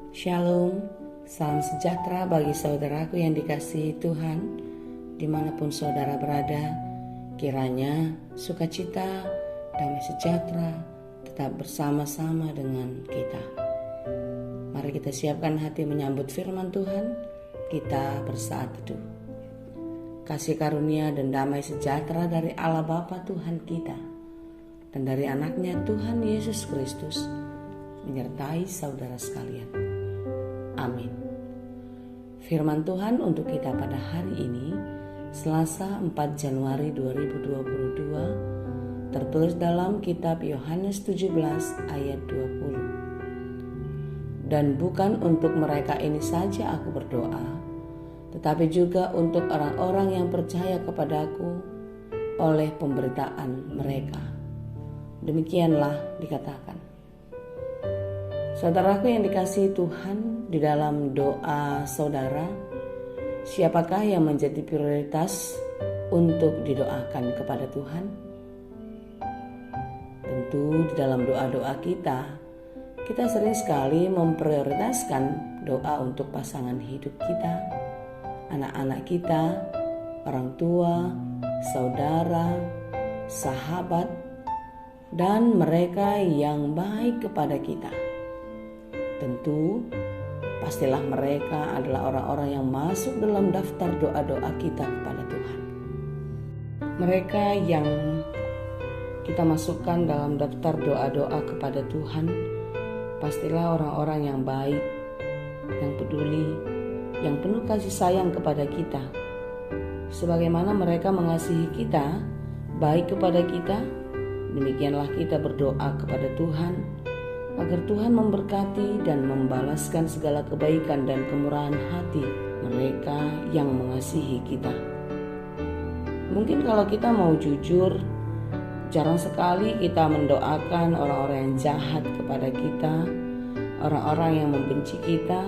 Shalom, salam sejahtera bagi saudaraku yang dikasihi Tuhan, dimanapun saudara berada. Kiranya sukacita, damai sejahtera tetap bersama-sama dengan kita. Mari kita siapkan hati menyambut firman Tuhan. Kita bersaat teduh. Kasih karunia dan damai sejahtera dari Allah Bapa Tuhan kita dan dari anaknya Tuhan Yesus Kristus menyertai saudara sekalian. Amin. Firman Tuhan untuk kita pada hari ini, Selasa 4 Januari 2022, tertulis dalam kitab Yohanes 17 ayat 20. Dan bukan untuk mereka ini saja aku berdoa, tetapi juga untuk orang-orang yang percaya kepadaku oleh pemberitaan mereka. Demikianlah dikatakan. Saudaraku yang dikasihi Tuhan, di dalam doa saudara, siapakah yang menjadi prioritas untuk didoakan kepada Tuhan? Tentu di dalam doa-doa kita sering sekali memprioritaskan doa untuk pasangan hidup kita, anak-anak kita, orang tua, saudara, sahabat, dan mereka yang baik kepada kita. Tentu, pastilah mereka adalah orang-orang yang masuk dalam daftar doa-doa kita kepada Tuhan. Mereka yang kita masukkan dalam daftar doa-doa kepada Tuhan, pastilah orang-orang yang baik, yang peduli, yang penuh kasih sayang kepada kita. Sebagaimana mereka mengasihi kita, baik kepada kita, demikianlah kita berdoa kepada Tuhan, agar Tuhan memberkati dan membalaskan segala kebaikan dan kemurahan hati mereka yang mengasihi kita. Mungkin kalau kita mau jujur, jarang sekali kita mendoakan orang-orang yang jahat kepada kita, orang-orang yang membenci kita,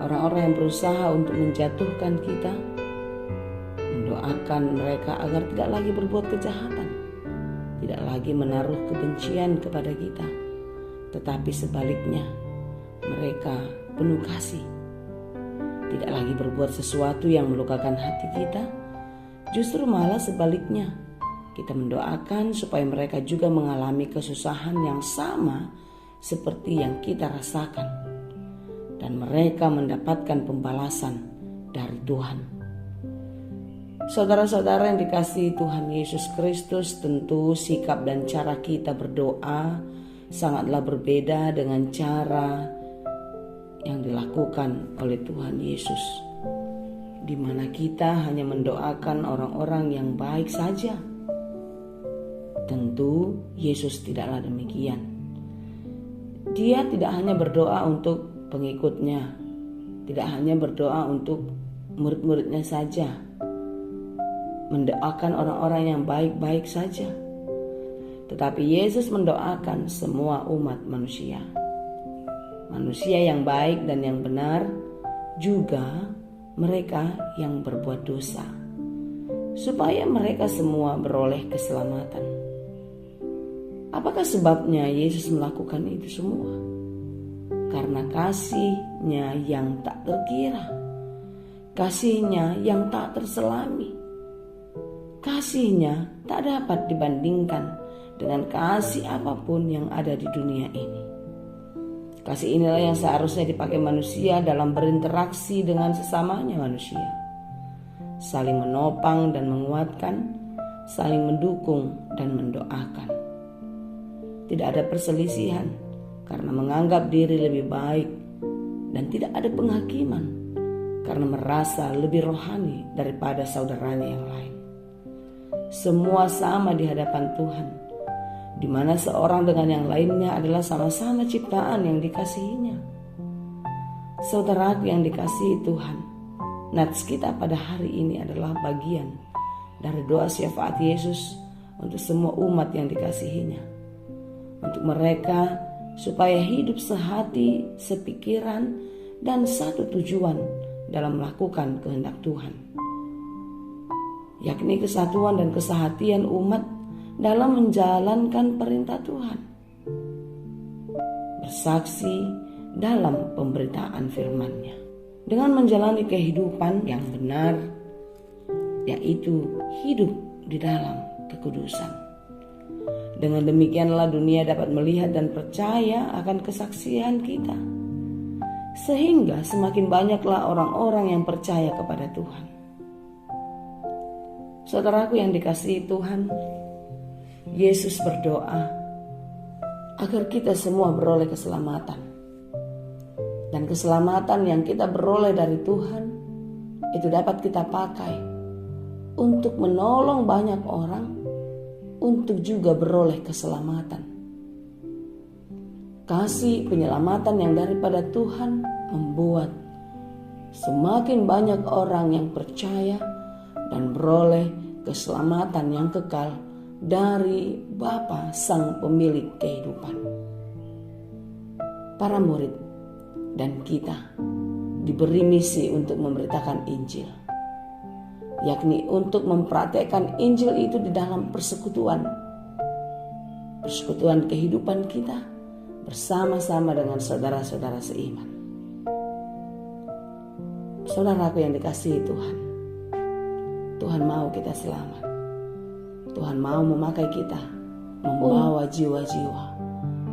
orang-orang yang berusaha untuk menjatuhkan kita. Mendoakan mereka agar tidak lagi berbuat kejahatan, tidak lagi menaruh kebencian kepada kita. Tetapi sebaliknya, mereka penuh kasih, tidak lagi berbuat sesuatu yang melukakan hati kita. Justru malah sebaliknya, kita mendoakan supaya mereka juga mengalami kesusahan yang sama seperti yang kita rasakan, dan mereka mendapatkan pembalasan dari Tuhan. Saudara-saudara yang dikasihi Tuhan Yesus Kristus, tentu sikap dan cara kita berdoa sangatlah berbeda dengan cara yang dilakukan oleh Tuhan Yesus, di mana kita hanya mendoakan orang-orang yang baik saja. Tentu Yesus tidaklah demikian. Dia tidak hanya berdoa untuk pengikutnya, tidak hanya berdoa untuk murid-muridnya saja, mendoakan orang-orang yang baik-baik saja. Tetapi Yesus mendoakan semua umat manusia. Manusia yang baik dan yang benar, juga mereka yang berbuat dosa, supaya mereka semua beroleh keselamatan. Apakah sebabnya Yesus melakukan itu semua? Karena kasih-Nya yang tak terkira, kasih-Nya yang tak terselami, kasih-Nya tak dapat dibandingkan dengan kasih apapun yang ada di dunia ini. Kasih inilah yang seharusnya dipakai manusia dalam berinteraksi dengan sesamanya manusia, saling menopang dan menguatkan, saling mendukung dan mendoakan. Tidak ada perselisihan karena menganggap diri lebih baik, dan tidak ada penghakiman karena merasa lebih rohani daripada saudaranya yang lain. Semua sama di hadapan Tuhan, di mana seorang dengan yang lainnya adalah sama-sama ciptaan yang dikasihinya. Saudaraku yang dikasihi Tuhan, nats kita pada hari ini adalah bagian dari doa syafaat Yesus untuk semua umat yang dikasihinya. Untuk mereka supaya hidup sehati, sepikiran, dan satu tujuan dalam melakukan kehendak Tuhan, yakni kesatuan dan kesehatian umat dalam menjalankan perintah Tuhan. Bersaksi dalam pemberitaan firman-Nya. Dengan menjalani kehidupan yang benar, yaitu hidup di dalam kekudusan. Dengan demikianlah dunia dapat melihat dan percaya akan kesaksian kita. Sehingga semakin banyaklah orang-orang yang percaya kepada Tuhan. Saudaraku yang dikasihi Tuhan, Yesus berdoa agar kita semua beroleh keselamatan. Dan keselamatan yang kita beroleh dari Tuhan itu dapat kita pakai untuk menolong banyak orang untuk juga beroleh keselamatan. Kasih penyelamatan yang daripada Tuhan membuat semakin banyak orang yang percaya dan beroleh keselamatan yang kekal dari Bapa Sang Pemilik kehidupan. Para murid dan kita diberi misi untuk memberitakan Injil, yakni untuk mempraktekkan Injil itu di dalam persekutuan kehidupan kita bersama-sama dengan saudara-saudara seiman. Saudaraku yang dikasihi Tuhan, Tuhan mau kita selamat. Tuhan mau memakai kita, membawa jiwa-jiwa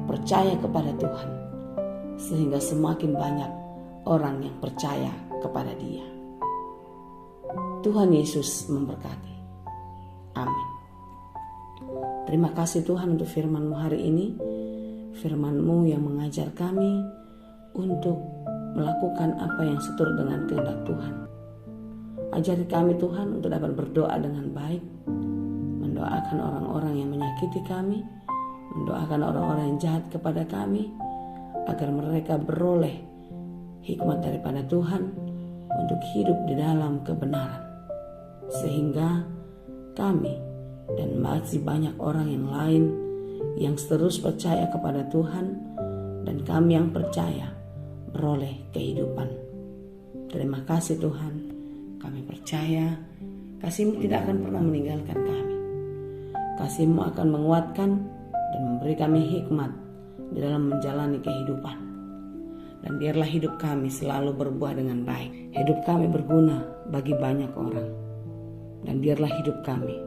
percaya kepada Tuhan, sehingga semakin banyak orang yang percaya kepada Dia. Tuhan Yesus memberkati. Amin. Terima kasih Tuhan untuk firman-Mu hari ini. Firman-Mu yang mengajar kami untuk melakukan apa yang seturut dengan kehendak Tuhan. Ajari kami Tuhan untuk dapat berdoa dengan baik, mendoakan orang-orang yang menyakiti kami, mendoakan orang-orang yang jahat kepada kami, agar mereka beroleh hikmat daripada Tuhan untuk hidup di dalam kebenaran. Sehingga kami dan masih banyak orang yang lain yang terus percaya kepada Tuhan, dan kami yang percaya beroleh kehidupan. Terima kasih Tuhan, kami percaya kasih-Mu tidak akan pernah meninggalkan kami. Kasih-Mu akan menguatkan dan memberi kami hikmat di dalam menjalani kehidupan. Dan biarlah hidup kami selalu berbuah dengan baik. Hidup kami berguna bagi banyak orang. Dan biarlah hidup kami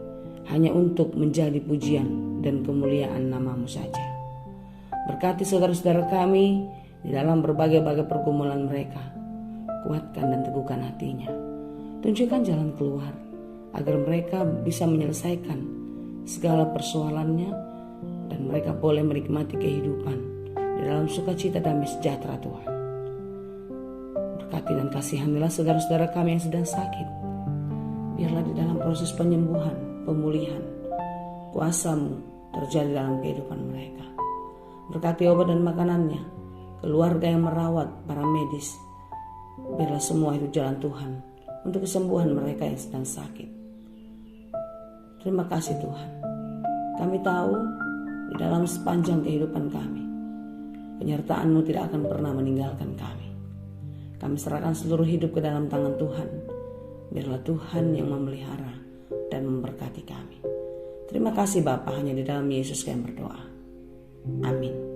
hanya untuk menjadi pujian dan kemuliaan nama-Mu saja. Berkati saudara-saudara kami di dalam berbagai-bagai pergumulan mereka. Kuatkan dan teguhkan hatinya. Tunjukkan jalan keluar agar mereka bisa menyelesaikan segala persoalannya dan mereka boleh menikmati kehidupan di dalam sukacita damai sejahtera Tuhan. Berkati dan kasihanilah saudara-saudara kami yang sedang sakit. Biarlah di dalam proses penyembuhan, pemulihan, kuasa-Mu terjadi dalam kehidupan mereka. Berkati obat dan makanannya, keluarga yang merawat, para medis. Biarlah semua itu jalan Tuhan untuk kesembuhan mereka yang sedang sakit. Terima kasih Tuhan. Kami tahu di dalam sepanjang kehidupan kami, penyertaan-Mu tidak akan pernah meninggalkan kami. Kami serahkan seluruh hidup ke dalam tangan Tuhan. Biarlah Tuhan yang memelihara dan memberkati kami. Terima kasih Bapa, hanya di dalam Yesus kami berdoa. Amin.